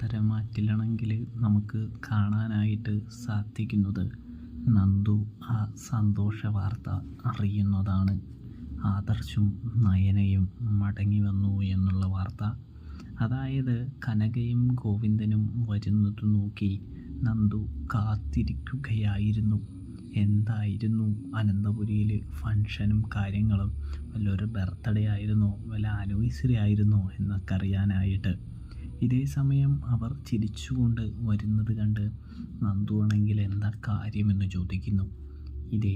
പത്തരമാറ്റിലാണെങ്കിൽ നമുക്ക് കാണാനായിട്ട് സാധിക്കുന്നത് നന്ദു ആ സന്തോഷ വാർത്ത അറിയുന്നതാണ്. ആദർശും നയനയും മടങ്ങി വന്നു എന്നുള്ള വാർത്ത. അതായത് കനകയും ഗോവിന്ദനും വരുന്നത് നോക്കി നന്ദു കാത്തിരിക്കുകയായിരുന്നു. എന്തായിരുന്നു അനന്തപുരിയിൽ ഫങ്ഷനും കാര്യങ്ങളും, വല്ലൊരു ബർത്ത്ഡേ ആയിരുന്നോ വല്ല ആനിവേഴ്സറി ആയിരുന്നോ എന്നൊക്കെ അറിയാനായിട്ട്. ഇതേ സമയം അവർ ചിരിച്ചുകൊണ്ട് വരുന്നത് കണ്ട് നന്ദു ആണെങ്കിൽ എന്താ കാര്യമെന്ന് ചോദിക്കുന്നു. ഇതേ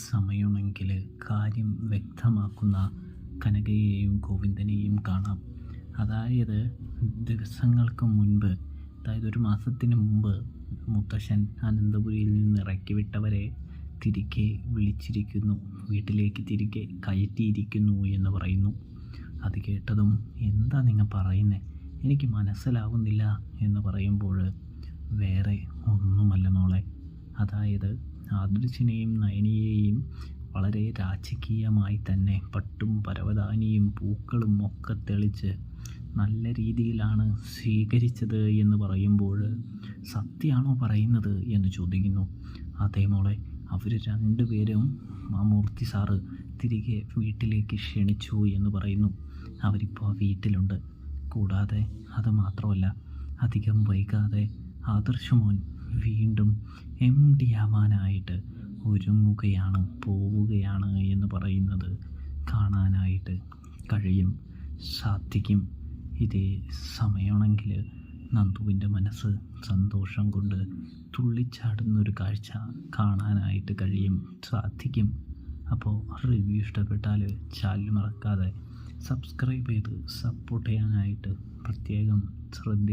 സമയമാണെങ്കിൽ കാര്യം വ്യക്തമാക്കുന്ന കനകയെയും ഗോവിന്ദനെയും കാണാം. അതായത് ദിവസങ്ങൾക്ക് മുൻപ്, അതായത് ഒരു മാസത്തിന് മുമ്പ് മുത്തശ്ശൻ അനന്തപുരിയിൽ നിന്ന് ഇറക്കി വിട്ടവരെ തിരികെ വിളിച്ചിരിക്കുന്നു, വീട്ടിലേക്ക് തിരികെ കയറ്റിയിരിക്കുന്നു എന്ന് പറയുന്നു. അത് കേട്ടതും എന്താ നിങ്ങൾ പറയുന്നത്, എനിക്ക് മനസ്സിലാവുന്നില്ല എന്ന് പറയുമ്പോൾ വേറെ ഒന്നുമല്ല മോളെ. അതായത് ആദർശിനെയും നയനിയെയും വളരെ രാജകീയമായി തന്നെ പട്ടും പരവതാനിയും പൂക്കളും ഒക്കെ തെളിച്ച് നല്ല രീതിയിലാണ് സ്വീകരിച്ചത് എന്ന് പറയുമ്പോൾ സത്യമാണോ പറയുന്നത് എന്ന് ചോദിക്കുന്നു. അതേ മോളെ, അവർ രണ്ടുപേരും ആ മൂർത്തി സാറ് തിരികെ വീട്ടിലേക്ക് ക്ഷണിച്ചു എന്ന് പറയുന്നു. അവരിപ്പോൾ വീട്ടിലുണ്ട്. കൂടാതെ അത് മാത്രമല്ല, അധികം വൈകാതെ ആദർശമോൻ വീണ്ടും MD ആവാനായിട്ട് ഒരുങ്ങുകയാണ്, പോവുകയാണ് എന്ന് പറയുന്നത് കാണാനായിട്ട് സാധിക്കും. ഇതേ സമയമാണെങ്കിൽ നന്ദുവിൻ്റെ മനസ്സ് സന്തോഷം കൊണ്ട് തുള്ളിച്ചാടുന്നൊരു കാഴ്ച കാണാനായിട്ട് സാധിക്കും. അപ്പോൾ റിവ്യൂ ഇഷ്ടപ്പെട്ടാൽ ചാനൽ മറക്കാതെ സബ്സ്ക്രൈബ് ചെയ്ത് സപ്പോർട്ട് ചെയ്യാനായിട്ട് പ്രത്യേകം ശ്രദ്ധിക്കുക.